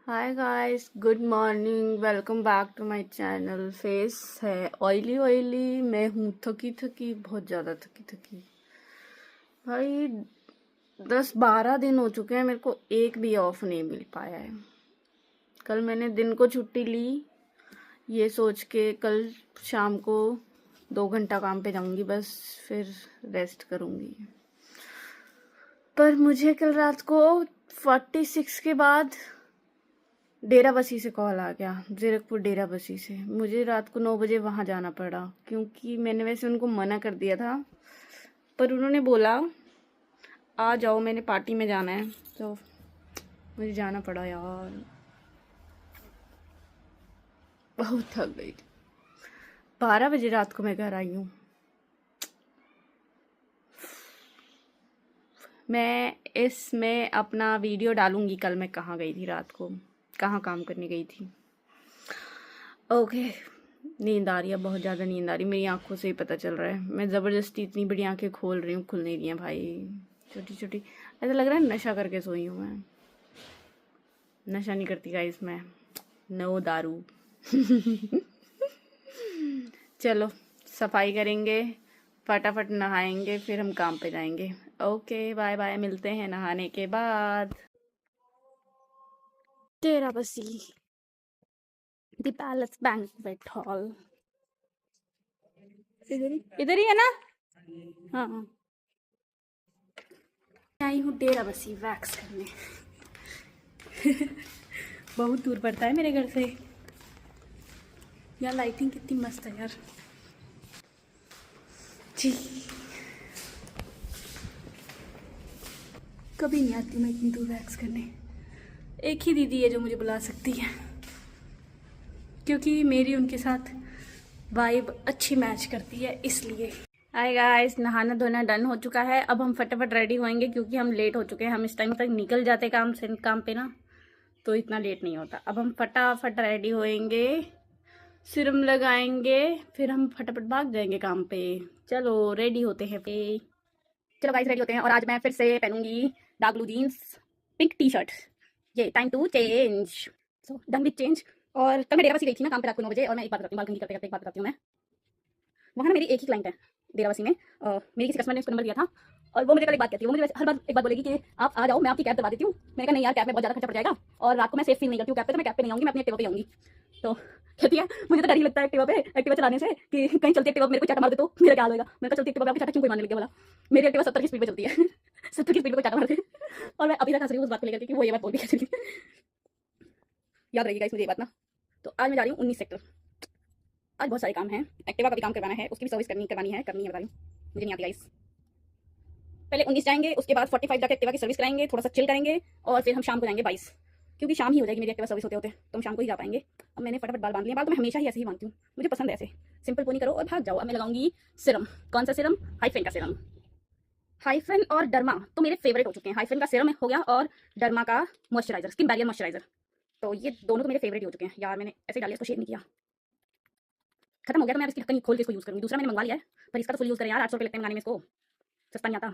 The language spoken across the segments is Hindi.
Hi guys, good morning. Welcome back to my channel. Face है ऑयली ऑयली। मैं हूँ थकी थकी, बहुत ज़्यादा थकी थकी भाई। 10-12 दिन हो चुके हैं, मेरे को एक भी ऑफ नहीं मिल पाया है। कल मैंने दिन को छुट्टी ली ये सोच के कल शाम को 2 घंटा काम पे जाऊंगी बस, फिर रेस्ट करूंगी। पर मुझे कल रात को 46 के बाद डेराबस्सी से कॉल आ गया। जीरकपुर डेराबस्सी से मुझे रात को 9 बजे वहाँ जाना पड़ा, क्योंकि मैंने वैसे उनको मना कर दिया था, पर उन्होंने बोला आ जाओ, मैंने पार्टी में जाना है, तो मुझे जाना पड़ा यार। बहुत थक गई थी। 12 बजे रात को मैं घर आई हूँ। मैं इसमें अपना वीडियो डालूंगी कल मैं कहाँ गई थी रात को, कहाँ काम करने गई थी। ओके। नींद आ रही है, बहुत ज़्यादा नींद आ रही है, मेरी आंखों से ही पता चल रहा है। मैं ज़बरदस्ती इतनी बड़ी आंखें खोल रही हूँ, खुल नहीं रही हैं भाई, छोटी छोटी। ऐसा लग रहा है नशा करके सोई हूँ मैं। नशा नहीं करती गाइस मैं, नो दारू। चलो, सफाई करेंगे, फटाफट नहाएंगे, फिर हम काम पे जाएंगे। ओके बाय बाय, मिलते हैं नहाने के बाद। Derabassi, the palace banquet hall. इधर ही है ना। हाँ हाँ। आई हूँ डेराबस्सी वैक्स करने। बहुत दूर पड़ता है मेरे घर से। यार लाइटिंग कितनी मस्त है यार। जी, कभी नहीं आती मैं इतनी दूर वैक्स करने। एक ही दीदी है जो मुझे बुला सकती है, क्योंकि मेरी उनके साथ वाइब अच्छी मैच करती है, इसलिए। हाय गाइस, नहाना धोना डन हो चुका है। अब हम फटाफट रेडी होएंगे, क्योंकि हम लेट हो चुके हैं। हम इस टाइम तक निकल जाते काम पे ना, तो इतना लेट नहीं होता। अब हम फटाफट रेडी होएंगे, सिरम लगाएंगे, फिर हम फटाफट भाग जाएंगे काम पे। चलो रेडी होते हैं पे। चलो गाइस रेडी होते हैं, और आज मैं फिर से पहनूंगी dark blue jeans, pink T shirt. ये time to change, so done with change. और कल मैं डेराबस्सी गई थी ना काम पे रात को 9 बजे, और मैं एक बात बताती हूँ, बालकनी करते करते एक बात बताती हूँ मैं। वहाँ ना मेरी एक ही क्लाइंट है डेराबस्सी में। मेरी किसी कस्टमर ने उसको नंबर दिया था, और वो मुझे कल एक बात कहती है। वो मुझे हर बार एक बात बोलेगी कि आप आ जाओ, मैं आपकी कैब दबा देती हूँ। मैंने कहा नहीं यार, कैब में बहुत ज़्यादा खर्चा पड़ जाएगा, और रात को मैं सेफ फील नहीं करती हूँ कैब पे, तो मैं कैब पे नहीं आऊँगी, मैं अपनी एक्टिवा पे आऊँगी। तो कहती है मुझे तो डर ही लगता है एक्टिवा चलाने से, कि कहीं चलती एक्टिवा मेरे को चाटा मार दे तो मेरा क्या होगा। मैंने कहा चलती एक्टिवा पे आपकी चाटा क्यों कोई मारने लग गया बोला। मेरी एक्टिवा 70 की स्पीड पे चलती है। 70 की स्पीड पे कोई चाटा मार दे। और मैं अभी तक हंस रही हूँ उस बात को लेकर के कि वो ये बात बोल भी कैसे रही। याद रहेगी गाइस मुझे ये बात ना। तो आज मैं जा रही हूँ 19 सेक्टर। आज बहुत सारे काम हैं, एक्टिवा का भी काम करवाना है, उसकी भी सर्विस करवानी है बता रही हूँ, मुझे नहीं आती गाइस। पहले 19 जाएंगे, उसके बाद 45 जाकर एक्टिवा की सर्विस कराएंगे, थोड़ा सा चिल करेंगे, और फिर हम शाम को जाएंगे 22, क्योंकि शाम ही हो जाएगी मेरी एक्टिवा सर्विस होते होते, तो हम शाम को ही जा पाएंगे। अब मैंने फटाफट बाल बांध लिया। बाल तो मैं हमेशा ही ऐसे ही बांधती हूँ, मुझे पसंद है ऐसे, सिंपल पोनी करो और भाग जाओ। अब मैं लगाऊंगी सिरम। कौन सा सिरम? हाइफेन का सिरम। हाइफेन और डर्मा तो मेरे फेवरेट हो चुके हैं। हाइफेन का सिरम हो गया, और डर्मा का मॉइस्चराइजर, स्किन बैरियर मॉइस्चराइजर, तो ये दोनों तो मेरे फेवरेट हो चुके हैं यार। मैंने ऐसे डाले, इसको शेयर नहीं किया, खत्म हो गया, तो मैं इसकी ढक्कन खोल के इसको यूज़ करूँगी। दूसरा मैंने मंगवा लिया है, पर इसका तो फुल यूज़ करें यार, 800 रुपये लगते हैं मंगाने में इसको, सस्ता नहीं आता,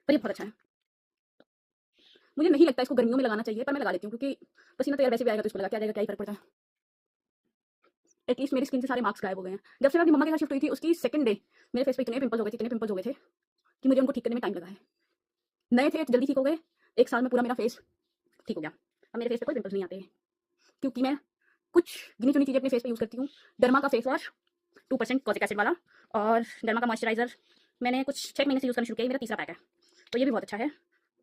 पर ये बहुत अच्छा है। मुझे नहीं लगता इसको गर्मियों में लगाना चाहिए, पर मैं लगा लेती हूँ, क्योंकि पसीना तो यार वैसे भी आएगा, तो इसको लगा के आ जाएगा, क्या ही फर्क पड़ता है। एटलीस्ट मेरी स्किन से सारे मार्क्स गायब हो गए हैं। जब से मैं अपनी मम्मा के साथ शिफ्ट हुई थी, उसकी सेकंड डे मेरे फेस पे इतने पिंपल्स हो गए थे, इतने पिंपल्स हो गए थे कि मुझे उनको ठीक करने में टाइम लगा है। नए थे तो जल्दी ठीक हो गए, 1 साल में पूरा मेरा फेस ठीक हो गया। अब मेरे फेस पे कोई पिंपल्स नहीं आते हैं, क्योंकि मैं कुछ गिनी चुनी चीज़ें अपने फेस पे यूज़ करती हूँ। डर्मा का फेस वॉश 2% कॉजिक एसिड वाला, और डर्मा का मॉइस्चराइजर मैंने कुछ 6 महीने से यूज़ करना शुरू किया, मेरा तीसरा पैक है, तो ये भी बहुत अच्छा है।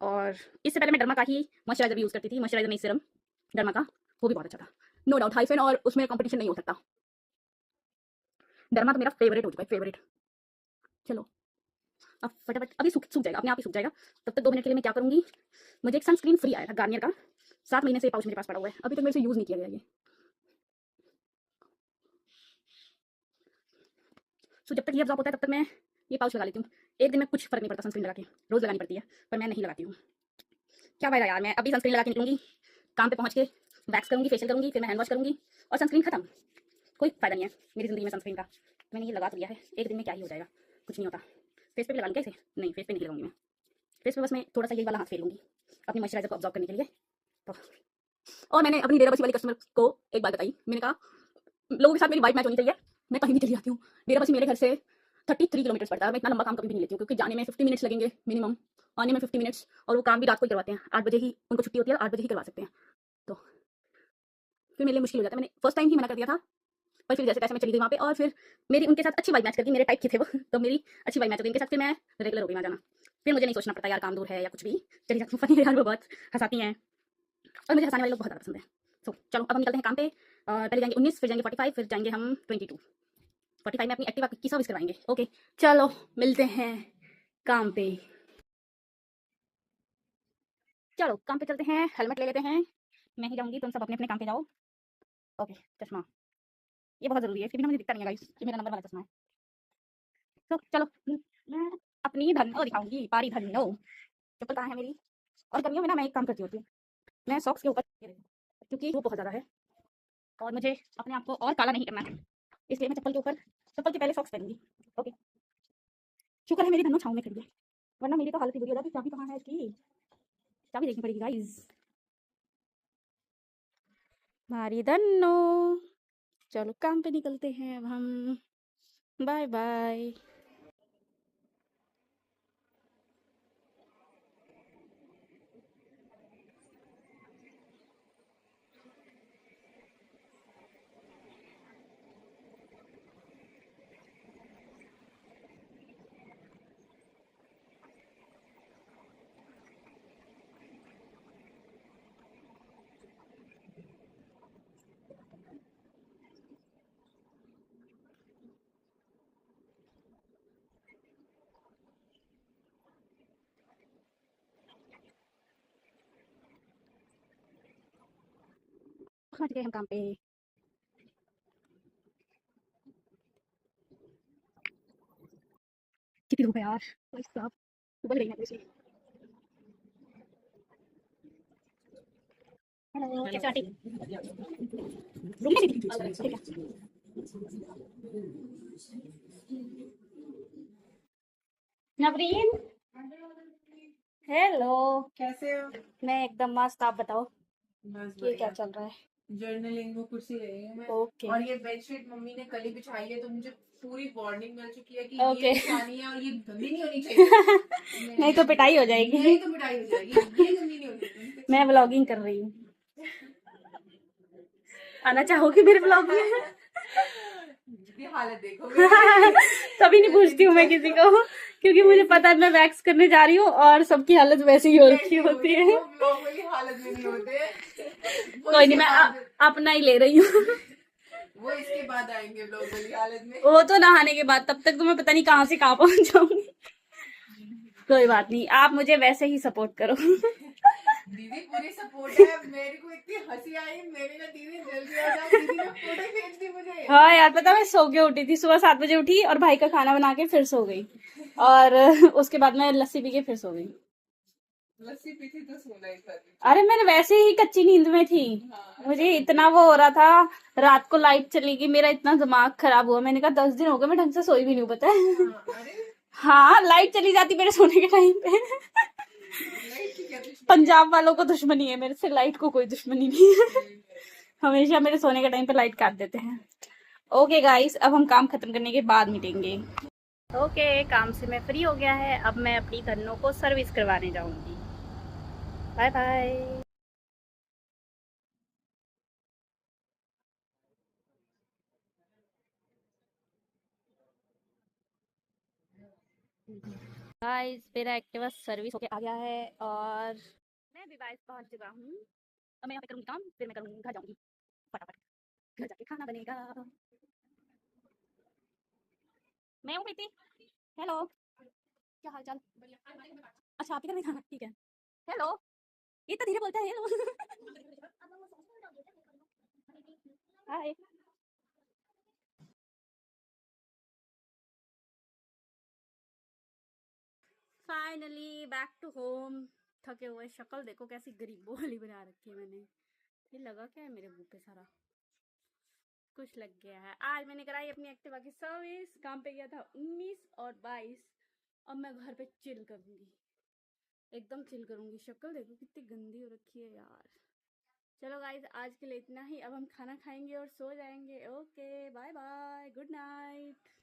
और इससे पहले मैं डर्मा का ही मॉइस्चराइजर भी यूज़ करती थी, मॉइस्चराइजर नहीं सिरम, डर्मा का, वो भी बहुत अच्छा था। नो डाउट हाइफेन और उसमें कंपटीशन नहीं हो सकता। डर्मा तो मेरा फेवरेट हो चुका है, फेवरेट। चलो अब फटाफट, अभी सूख सूख जाएगा, अपने आप ही सूख जाएगा। तब तक 2 मिनट के लिए मैं क्या करूँगी, मुझे एक सनस्क्रीन फ्री आया था गार्नियर का, 7 महीने से पाउच मेरे पास पड़ा हुआ है, अभी तक मेरे से यूज़ नहीं किया गया ये। सो जब तक ये अब्जॉर्ब होता है तब तक मैं ये पाउच लगा लेती हूँ। एक दिन में कुछ फर्क नहीं पड़ता सनस्क्रीन लगा के, रोज़ लगानी पड़ती है, पर मैं नहीं लगाती हूँ। क्या फायदा यार, मैं अभी सनस्क्रीन लगा के निकलूंगी, काम पे पहुँच के वैक्स करूँगी, फेशियल करूँगी, फिर मैं हैंड वॉश करूँगी, और सनस्क्रीन खत्म। कोई फायदा नहीं है मेरी ज़िंदगी में सनस्क्रीन का। मैंने ये लगा तो दिया है, एक दिन में क्या ही हो जाएगा, कुछ नहीं होता। फेस पे भी लगा लूँ क्या इसे? नहीं, फेस पे नहीं लगाऊंगी मैं। फेस पे बस मैं थोड़ा सा यही वाला हाथ फेरूंगी अपनी मॉइस्चराइजर को अब्जॉर्ब करने के लिए, तो और मैंने अपनी डेराबस्सी वाली कस्टमर को एक बात बताई, मैंने कहा लोगों के साथ मेरी वाइब मैच होनी चाहिए, मैं कहीं भी चली जाती हूँ। डेराबस्सी मेरे घर से 33 किलोमीटर पड़ता है, मैं इतना लंबा काम कभी भी नहीं लेती हूँ, क्योंकि जाने में 50 मिनट्स लगेंगे मिनिमम, आने में 50 मिनट्स, और वो काम भी रात को ही करवाते हैं, 8 बजे ही उनको छुट्टी होती है, 8 बजे ही करवा सकते हैं, तो फिर मेरे लिए मुश्किल हो जाता है। मैंने फर्स्ट टाइम ही मना कर दिया था, पर फिर जैसे तैसे मैं चली गई वहाँ पे, और फिर मेरी उनके साथ अच्छी वाइब मैच कर गई, मेरे टाइप के थे वो तो मेरी अच्छी वाइब मैच हो गई उनके साथ, फिर मैं रेगुलर हो गई वहाँ जाना। फिर मुझे नहीं सोचना पड़ता यार काम दूर है या कुछ भी, चली जाती हूँ। फनी यार वो बहुत हंसाती हैं, और मुझे हंसाने वाले लोग बहुत ज़्यादा पसंद है। सो चलो अब हम निकलते हैं काम पे। पहले जाएंगे 19, फिर जाएंगे 45, फिर जाएंगे हम 22। 45 में अपनी एक्टिवा की सर्विस करवाएंगे। ओके चलो मिलते हैं काम पे। चलो काम पे चलते हैं, हेलमेट ले लेते हैं, मैं ही जाऊंगी, तुम सब अपने अपने काम पे जाओ। ओके चश्मा ये बहुत जरूरी है, फिर भी ना मुझे दिखता नहीं है गाइस, ये मेरा नंबर वाला चश्मा है। तो चलो मैं अपनी धन्नो दिखाऊंगी, पारी धन्नो। चप्पल कहाँ है मेरी? और गर्मियों में ना मैं एक काम करती होती हूँ, मैं सॉक्स के ऊपर, क्योंकि वो बहुत ज़्यादा है और मुझे अपने आप को और काला नहीं करना है, इसलिए मैं चप्पल के ऊपर, चप्पल के पहले सॉक्स पहनूंगी। ओके शुक्र है मेरी धन्नो छाँव में खड़ी है, वरना मेरी तो हालत ही बुरी हो जाती। चाबी कहाँ है इसकी? चाबी देखनी पड़ेगी गाइस। मारी धन्नो, चलो काम पे निकलते हैं अब हम, बाय बाय। पहुंच गए हम काम पे। कितनी धूप है यार भाई साहब, उबल गई मैं तो। हेलो कैसे आंटी? रूम में थी? ठीक है। नवरीन हेलो, कैसे हो? मैं एकदम मस्त, आप बताओ बस ये क्या बढ़िया। चल रहा है? जर्नलिंग में कुर्सी ले रही हूँ मैं। ओके और ये बेडशीट मम्मी ने कल ही बिछाई है, तो मुझे पूरी वार्निंग मिल चुकी है कि ओके ये बिछानी है और ये गंदी नहीं होनी चाहिए। नहीं तो पिटाई हो जाएगी। नहीं तो मिटाई हो जाएगी, ये गंदी नहीं होनी चाहिए। मैं व्लॉगिंग कर रही हूँ, आना चाहोगे मेरे व्लॉग में? ये हालत देखो मेरी। तभी नहीं पूछती हूँ मैं किसी को, क्योंकि मुझे पता है मैं वैक्स करने जा रही हूँ और सबकी हालत वैसे ही हो रखी होती है। वो ब्लॉग वाली हालत में नहीं होते। कोई नहीं, मैं अपना ही ले रही हूँ। वो इसके बाद आएंगे ब्लॉग वाली हालत में। वो तो नहाने के बाद, तब तक तो मैं पता नहीं कहाँ से कहाँ पहुंच जाऊंगी। कोई बात नहीं, आप मुझे वैसे ही सपोर्ट करो। दीदी पूरी सपोर्ट है। मेरे को इतनी हंसी आई, मैंने कहा दीदी जल्दी आ जा, दीदी ने फोटो भेज दी मुझे। हाँ यार पता, मैं सो के उठी थी, सुबह 7 बजे उठी और भाई का खाना बना के फिर सो गई, और उसके बाद मैं लस्सी पी के फिर सो गई। लस्सी पी थी तो सोना ही था। अरे मैंने वैसे ही कच्ची नींद में थी, हाँ, मुझे इतना वो हो रहा था, रात को लाइट चली गई, मेरा इतना दिमाग खराब हुआ, मैंने कहा 10 दिन हो गए मैं ढंग से सोई भी नहीं, पता है। हाँ, अरे हाँ लाइट चली जाती मेरे सोने के टाइम पे। लाइट की क्या दुश्मनी है? पंजाब वालों को दुश्मनी है, मेरे से लाइट को कोई दुश्मनी नहीं है। हमेशा मेरे सोने के टाइम पे लाइट काट देते हैं। ओके गाइस, अब हम काम खत्म करने के बाद मिलेंगे। ओके काम से मैं फ्री हो गया है, अब मैं अपनी धन्नो को सर्विस करवाने जाऊंगी। Bye bye. गाइस मेरा एक्टिवा सर्विस होके आ गया है और मैं भी गाइस पहुंच चुका हूँ। अब मैं यहाँ पे करूँगी काम, फिर मैं करूँगी घर जाऊंगी फटाफट, घर जाके खाना बनेगा। मैं हूँ प्रीति, हेलो क्या हाल चाल? अच्छा आप ही कर रही था, ठीक है। हेलो, ये तो धीरे बोलता है hello. Hi. Finally back to home, थके हुए, शक्ल देखो कैसी गरीबों वाली बना रखी है मैंने, ये लगा क्या है मेरे मुंह पे सारा कुछ लग गया है। आज मैंने कराई अपनी एक्टिवा की सर्विस, काम पे गया था 19 और 22, अब मैं घर पे चिल करूंगी, एकदम चिल करूंगी। शक्ल देखो कितनी गंदी हो रखी है यार। चलो गाइस, आज के लिए इतना ही। अब हम खाना खाएंगे और सो जाएंगे। Okay, bye bye, good night.